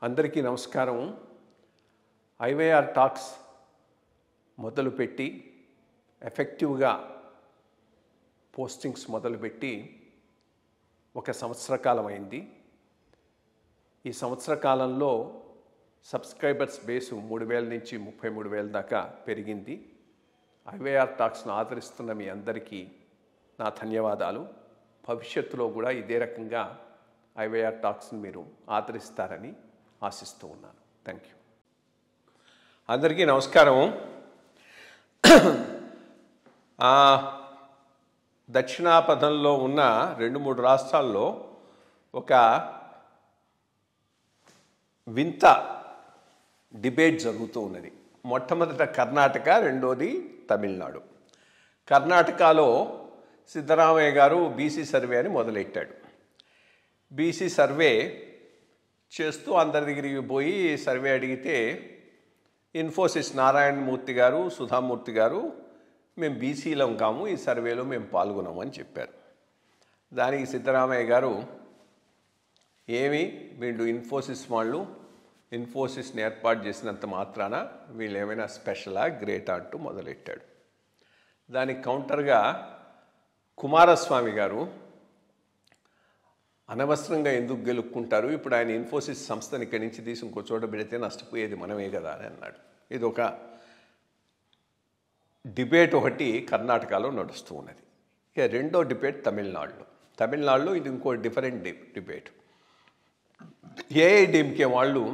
అందరికీ నమస్కారం. IYR talks మొదలుపెట్టి ఎఫెక్టివ్గా పోస్టింగ్స్ మొదలుపెట్టి ఒక సంవత్సర కాలం అయింది. ఈ సంవత్సర కాలంలో సబ్స్క్రైబర్స్ బేసు 3,000 నుంచి 33,000 దాకా పెరిగింది. ఐవైఆర్ టాక్స్ను ఆదరిస్తున్న మీ అందరికీ నా ధన్యవాదాలు. భవిష్యత్తులో కూడా ఇదే రకంగా ఐవైఆర్ టాక్స్ని మీరు ఆదరిస్తారని ఆశిస్తూ ఉన్నాను. Thank you. అందరికీ నమస్కారం. దక్షిణాపథంలో ఉన్న 2-3 రాష్ట్రాల్లో ఒక వింత డిబేట్ జరుగుతూ ఉన్నది. మొట్టమొదట కర్ణాటక, రెండోది తమిళనాడు. కర్ణాటకలో సిద్ధరామయ్య గారు బీసీ సర్వే అని మొదలెట్టాడు. బీసీ సర్వే చేస్తూ అందరి దగ్గరికి పోయి సర్వే అడిగితే ఇన్ఫోసిస్ నారాయణమూర్తి గారు, సుధామూర్తి గారు మేము బీసీలం కాము, ఈ సర్వేలో మేము పాల్గొన్నాము అని చెప్పారు. దానికి సిద్ధరామయ్య గారు వీళ్ళు ఇన్ఫోసిస్ వాళ్ళు ఇన్ఫోసిస్ని ఏర్పాటు చేసినంత మాత్రాన వీళ్ళు ఏమైనా స్పెషలా గ్రేటా అంటూ మొదలెట్టాడు. దానికి కౌంటర్గా కుమారస్వామి గారు అనవసరంగా ఎందుకు గెలుక్కుంటారు, ఇప్పుడు ఆయన ఇన్ఫోసిస్ సంస్థని ఇక్కడి నుంచి తీసి ఇంకో చోట పెడితే నష్టపోయేది మనమే కదా అని అన్నాడు. ఇది ఒక డిబేట్ ఒకటి కర్ణాటకలో నడుస్తూ ఉన్నది. ఇక రెండో డిబేట్ తమిళనాడులో ఇది ఇంకో డిఫరెంట్ డిబేట్. ఏఐడిఎంకే వాళ్ళు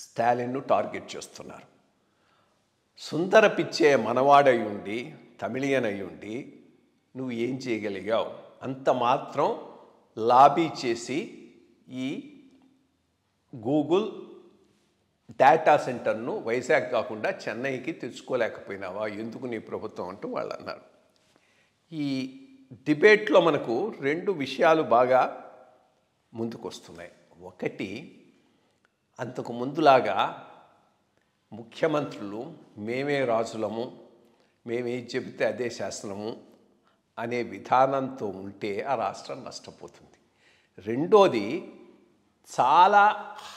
స్టాలిన్ను టార్గెట్ చేస్తున్నారు. సుందర పిచ్చే మనవాడై ఉండి, తమిళియన్ అయి ఉండి నువ్వు ఏం చేయగలిగావు? అంత మాత్రం లాబీ చేసి ఈ గూగుల్ డేటా సెంటర్ను వైజాగ్ కాకుండా చెన్నైకి తెచ్చుకోలేకపోయినావా? ఎందుకు నీ ప్రభుత్వం అంటూ వాళ్ళు అన్నారు. ఈ డిబేట్లో మనకు 2 విషయాలు బాగా ముందుకు వస్తున్నాయి. ఒకటి, అంతకు ముందులాగా ముఖ్యమంత్రులు మేమే రాజులము, మేమేం చెబితే అదే శాసనము అనే విధానంతో ఉంటే ఆ రాష్ట్రం నష్టపోతుంది. రెండోది, చాలా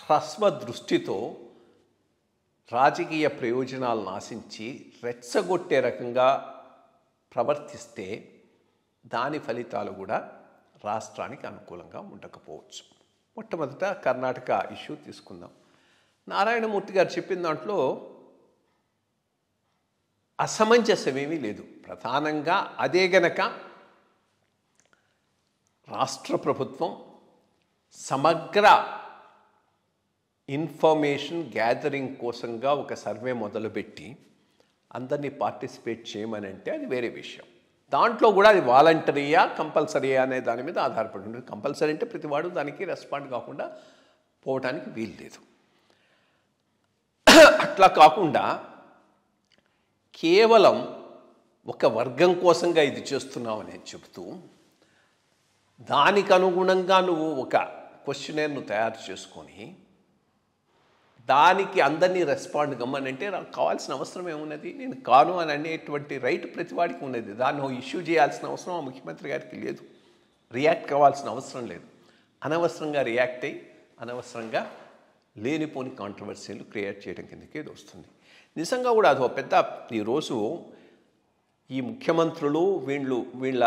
హ్రస్వ దృష్టితో రాజకీయ ప్రయోజనాలను ఆశించి రెచ్చగొట్టే రకంగా ప్రవర్తిస్తే దాని ఫలితాలు కూడా రాష్ట్రానికి అనుకూలంగా ఉండకపోవచ్చు. మొట్టమొదట కర్ణాటక ఇష్యూ తీసుకుందాం. నారాయణమూర్తి గారు చెప్పిన దాంట్లో అసమంజసమేమీ లేదు. ప్రధానంగా అదే గనక రాష్ట్ర ప్రభుత్వం సమగ్ర ఇన్ఫర్మేషన్ గ్యాదరింగ్ కోసంగా ఒక సర్వే మొదలుపెట్టి అందరినీ పార్టిసిపేట్ చేయమని అంటే అది వేరే విషయం. దాంట్లో కూడా అది వాలంటరీయా కంపల్సరీయా అనే దాని మీద ఆధారపడి ఉంటుంది. కంపల్సరీ అంటే ప్రతివాడు దానికి రెస్పాండ్ కాకుండా పోవటానికి వీలు లేదు. అట్లా కాకుండా కేవలం ఒక వర్గం కోసంగా ఇది చేస్తున్నావని చెబుతూ దానికి అనుగుణంగా నువ్వు ఒక క్వశ్చనర్ను తయారు చేసుకొని దానికి అందరినీ రెస్పాండ్ కమ్మని అంటే నాకు కావాల్సిన అవసరం ఏమున్నది? నేను కాను అని అనేటువంటి రైట్ ప్రతివాడికి ఉన్నది. దాన్ని ఇష్యూ చేయాల్సిన అవసరం ఆ ముఖ్యమంత్రి గారికి లేదు. రియాక్ట్ కావాల్సిన అవసరం లేదు. అనవసరంగా రియాక్ట్ అయ్యి అనవసరంగా లేనిపోని కాంట్రవర్సీలు క్రియేట్ చేయడం కిందకి ఇది వస్తుంది. నిజంగా కూడా అదో పెద్ద ఈరోజు ఈ ముఖ్యమంత్రులు వీళ్ళ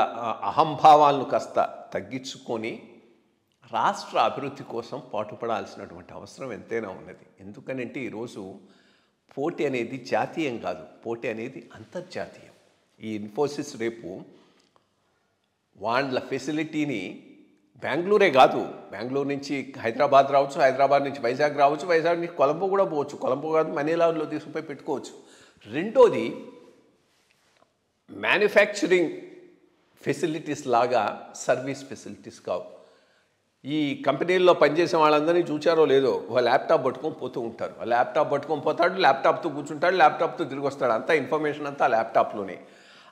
అహంభావాలను కాస్త తగ్గించుకొని రాష్ట్ర అభివృద్ధి కోసం పాటుపడాల్సినటువంటి అవసరం ఎంతైనా ఉన్నది. ఎందుకనంటే ఈరోజు పోటీ అనేది జాతీయం కాదు, పోటీ అనేది అంతర్జాతీయం. ఈ ఇన్ఫోసిస్ రేపు వాళ్ళ ఫెసిలిటీని బెంగళూరే కాదు, బెంగళూరు నుంచి హైదరాబాద్ రావచ్చు, హైదరాబాద్ నుంచి వైజాగ్ రావచ్చు, వైజాగ్ నుంచి కొలంబో కూడా పోవచ్చు, కొలంబో కాదు మనీలాలో తీసుకుపోయి పెట్టుకోవచ్చు. రెండోది, మ్యానుఫ్యాక్చరింగ్ ఫెసిలిటీస్ లాగా సర్వీస్ ఫెసిలిటీస్ కావు. ఈ కంపెనీల్లో పనిచేసే వాళ్ళందరినీ చూచారో లేదో, ఒక ల్యాప్టాప్ పట్టుకొని పోతూ ఉంటారు. ఆ ల్యాప్టాప్ పట్టుకొని పోతాడు, ల్యాప్టాప్తో కూర్చుంటాడు, ల్యాప్టాప్తో తిరిగి వస్తాడు. అంతా ఇన్ఫర్మేషన్ అంతా ల్యాప్టాప్లోనే.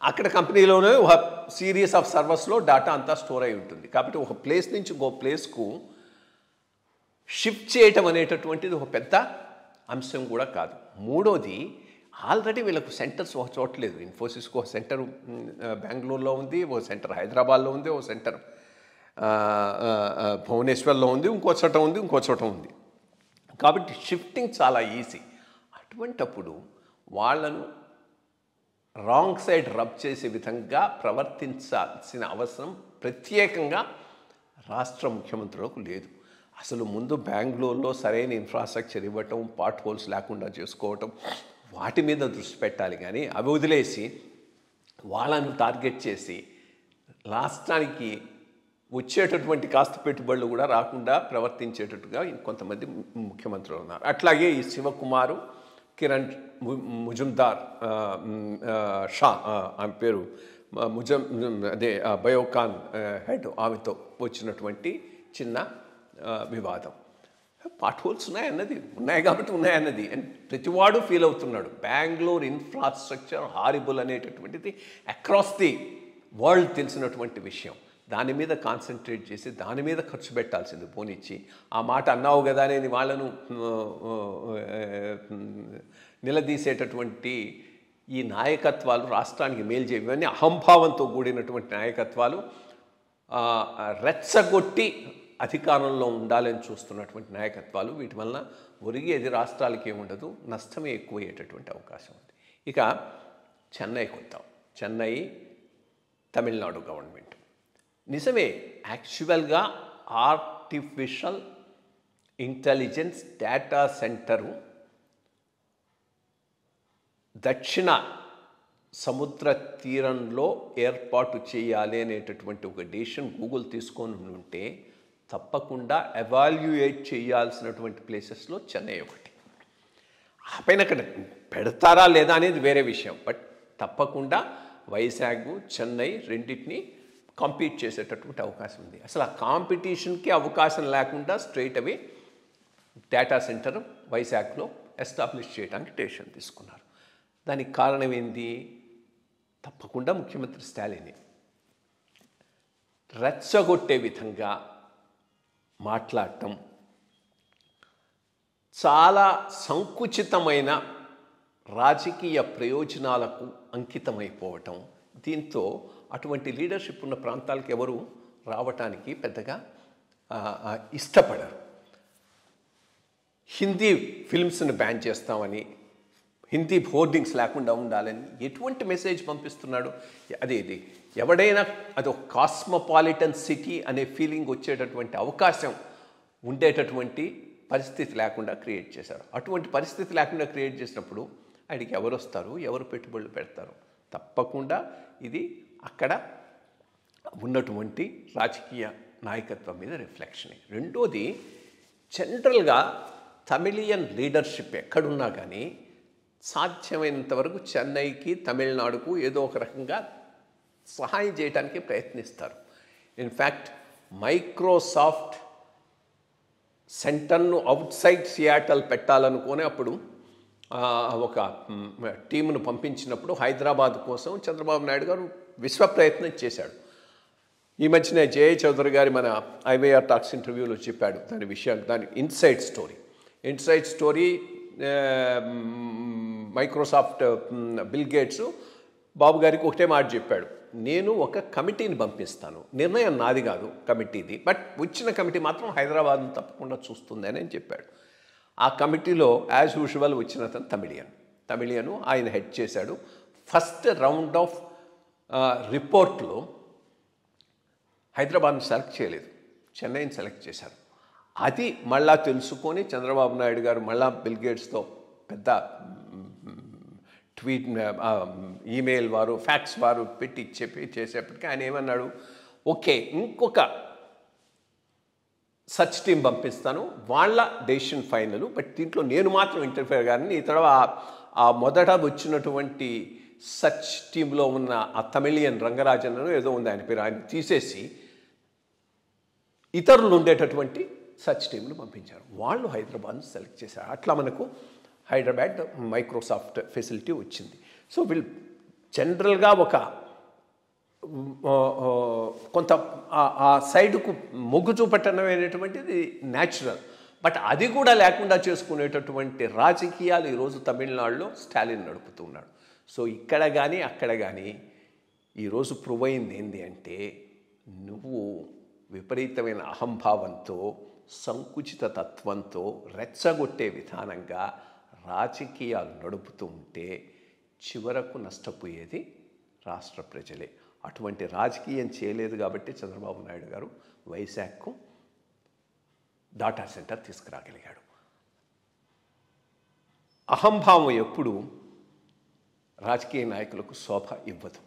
అక్కడ కంపెనీలోనే ఒక సిరీస్ ఆఫ్ సర్వర్స్లో డేటా అంతా స్టోర్ అయి ఉంటుంది. కాబట్టి ఒక ప్లేస్ నుంచి ఇంకో ప్లేస్కు షిఫ్ట్ చేయటం అనేటటువంటిది ఒక పెద్ద అంశం కూడా కాదు. మూడోది, ఆల్రెడీ వీళ్ళకు సెంటర్స్ ఒక చోట్లేదు. ఇన్ఫోసిస్కి ఒక సెంటర్ బెంగళూరులో ఉంది, ఒక సెంటర్ హైదరాబాద్లో ఉంది, ఒక సెంటర్ భువనేశ్వర్లో ఉంది, ఇంకో చోట ఉంది. కాబట్టి షిఫ్టింగ్ చాలా ఈజీ. అటువంటప్పుడు వాళ్ళను రాంగ్ సైడ్ రబ్ చేసే విధంగా ప్రవర్తించాల్సిన అవసరం ప్రత్యేకంగా రాష్ట్ర ముఖ్యమంత్రులకు లేదు. అసలు ముందు బెంగళూరులో సరైన ఇన్ఫ్రాస్ట్రక్చర్ ఇవ్వటం, పాట్ హోల్స్ లేకుండా చేసుకోవటం, వాటి మీద దృష్టి పెట్టాలి. కానీ అవి వదిలేసి వాళ్ళను టార్గెట్ చేసి రాష్ట్రానికి వచ్చేటటువంటి కాస్త పెట్టుబడులు కూడా రాకుండా ప్రవర్తించేటట్టుగా కొంతమంది ముఖ్యమంత్రులు ఉన్నారు. అట్లాగే ఈ శివకుమారు, కిరణ్ ముజుమ్దార్ షా, ఆమె పేరు అదే బయోకాన్ హెడ్, ఆమెతో వచ్చినటువంటి చిన్న వివాదం. పాట్ హోల్స్ ఉన్నాయి కాబట్టి ఉన్నాయన్నది ప్రతివాడు ఫీల్ అవుతున్నాడు. బెంగళూరు ఇన్ఫ్రాస్ట్రక్చర్ హారిబుల్ అనేటటువంటిది అక్రాస్ ది వరల్డ్ తెలిసినటువంటి విషయం. దాని మీద కాన్సన్ట్రేట్ చేసి దాని మీద ఖర్చు పెట్టాల్సింది పోనిచ్చి, ఆ మాట అన్నావు కదా అనేది వాళ్ళను నిలదీసేటటువంటి ఈ నాయకత్వాలు రాష్ట్రానికి మేలు చేయవని అహంభావంతో కూడినటువంటి నాయకత్వాలు, రెచ్చగొట్టి అధికారంలో ఉండాలని చూస్తున్నటువంటి నాయకత్వాలు, వీటి వలన ఒరిగేది రాష్ట్రాలకి ఏముండదు, నష్టమే ఎక్కువయ్యేటటువంటి అవకాశం ఉంది. ఇక చెన్నైకి వద్దాం. చెన్నై తమిళనాడు గవర్నమెంట్ నిజమే యాక్చువల్గా ఆర్టిఫిషియల్ ఇంటెలిజెన్స్ డేటా సెంటరు దక్షిణ సముద్ర తీరంలో ఏర్పాటు చేయాలి అనేటటువంటి ఒక డెసిషన్ గూగుల్ తీసుకొని ఉంటే తప్పకుండా ఎవాల్యుయేట్ చేయాల్సినటువంటి ప్లేసెస్లో చెన్నై ఒకటి. ఆ పైన అక్కడ పెడతారా లేదా అనేది వేరే విషయం. బట్ తప్పకుండా వైజాగ్, చెన్నై రెండింటినీ కాంపీట్ చేసేటటువంటి అవకాశం ఉంది. అసలు ఆ కాంపిటీషన్కి అవకాశం లేకుండా స్ట్రైట్ అవే డేటా సెంటర్ వైజాగ్లో ఎస్టాబ్లిష్ చేయడానికి డెసిషన్ తీసుకున్నారు. దానికి కారణం ఏంది? తప్పకుండా ముఖ్యమంత్రి స్టాలిన్ రెచ్చగొట్టే విధంగా మాట్లాడటం, చాలా సంకుచితమైన రాజకీయ ప్రయోజనాలకు అంకితమైపోవటం. దీంతో అటువంటి లీడర్షిప్ ఉన్న ప్రాంతాలకు ఎవరు రావటానికి పెద్దగా ఇష్టపడరు. హిందీ ఫిల్మ్స్ని బ్యాన్ చేస్తామని, హిందీ హోర్డింగ్స్ లేకుండా ఉండాలని ఎటువంటి మెసేజ్ పంపిస్తున్నాడు? ఇది ఎవడైనా అదొక కాస్మోపాలిటన్ సిటీ అనే ఫీలింగ్ వచ్చేటటువంటి అవకాశం ఉండేటటువంటి పరిస్థితి లేకుండా క్రియేట్ చేశారు. అటువంటి పరిస్థితి లేకుండా క్రియేట్ చేసినప్పుడు ఆయనకి ఎవరు వస్తారు, ఎవరు పెట్టుబడులు పెడతారు? తప్పకుండా ఇది అక్కడ ఉన్నటువంటి రాజకీయ నాయకత్వం మీద రిఫ్లెక్షనే. రెండోది, జనరల్గా తమిళియన్ లీడర్షిప్ ఎక్కడున్నా కానీ సాధ్యమైనంత వరకు చెన్నైకి, తమిళనాడుకు ఏదో ఒక రకంగా సహాయం చేయడానికి ప్రయత్నిస్తారు. ఇన్ఫ్యాక్ట్ మైక్రోసాఫ్ట్ సెంటర్ను అవుట్ సైడ్ సియాటల్ పెట్టాలనుకునే అప్పుడు ఒక టీమును పంపించినప్పుడు హైదరాబాద్ కోసం చంద్రబాబు నాయుడు గారు విశ్వ ప్రయత్నం చేశాడు. ఈ మధ్యనే జేఏ చౌదరి గారి మన ఐవైఆర్ టాక్స్ ఇంటర్వ్యూలో చెప్పాడు దాని విషయం, దాని inside story. Microsoft Bill Gates బాబు గారికి ఒకటే మాట చెప్పాడు, నేను ఒక కమిటీని పంపిస్తాను, నిర్ణయం నాది కాదు కమిటీది, బట్ వచ్చిన కమిటీ మాత్రం హైదరాబాద్ను తప్పకుండా చూస్తుంది అని చెప్పాడు. ఆ కమిటీలో యాజ్ యూజువల్ వచ్చిన అతను తమిళియను ఆయన హెడ్ చేశాడు. ఫస్ట్ రౌండ్ ఆఫ్ రిపోర్ట్లో హైదరాబాద్ను సెలెక్ట్ చేయలేదు, చెన్నైని సెలెక్ట్ చేశారు. అది మళ్ళా తెలుసుకొని చంద్రబాబు నాయుడు గారు మళ్ళా బిల్ గేట్స్తో పెద్ద ట్వీట్, ఈమెయిల్ వారు, ఫ్యాక్స్ వారు పెట్టి చేసేప్పటికీ ఆయన ఏమన్నాడు, ఓకే ఇంకొక సచ్ టీం పంపిస్తాను, వాళ్ళ డెసిషన్ ఫైనల్, బట్ దీంట్లో నేను మాత్రం ఇంటర్ఫియర్ కానీ ఇతర ఆ మొదట వచ్చినటువంటి సచ్ టీంలో ఉన్న ఆ తమిళియన్ రంగరాజన్ ఏదో ఉంది ఆయన పేరు, ఆయన తీసేసి ఇతరులు ఉండేటటువంటి సచ్ టీంలు పంపించారు. వాళ్ళు హైదరాబాద్ను సెలెక్ట్ చేశారు. అట్లా మనకు హైదరాబాద్ మైక్రోసాఫ్ట్ ఫెసిలిటీ వచ్చింది. సో వీళ్ళు జనరల్గా ఒక కొంత ఆ సైడ్కు మొగ్గు చూపట్టడం అనేటువంటిది న్యాచురల్. బట్ అది కూడా లేకుండా చేసుకునేటటువంటి రాజకీయాలు ఈరోజు తమిళనాడులో స్టాలిన్ నడుపుతున్నాడు. సో ఇక్కడ కానీ అక్కడ కానీ ఈరోజు ప్రూవ్ అయింది ఏంటి అంటే, నువ్వు విపరీతమైన అహంభావంతో సంకుచిత తత్వంతో రెచ్చగొట్టే విధానంగా రాజకీయాలు నడుపుతూ ఉంటే చివరకు నష్టపోయేది రాష్ట్ర ప్రజలే. అటువంటి రాజకీయం చేయలేదు కాబట్టి చంద్రబాబు నాయుడు గారు వైజాగ్కు డాటా సెంటర్ తీసుకురాగలిగాడు. అహంభావం ఎప్పుడు రాజకీయ నాయకులకు శోభ ఇవ్వదు.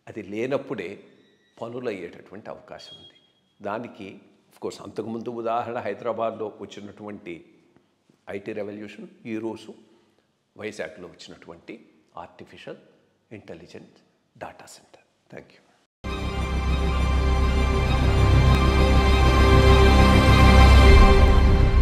అది లేనప్పుడే పనులు అయ్యేటటువంటి అవకాశం ఉంది. దానికి కోర్స్ అంతకుముందు ఉదాహరణ హైదరాబాద్లో వచ్చినటువంటి ఐటీ రెవల్యూషన్, ఈరోజు వైజాగ్లో వచ్చినటువంటి artificial intelligence data centre. Thank you.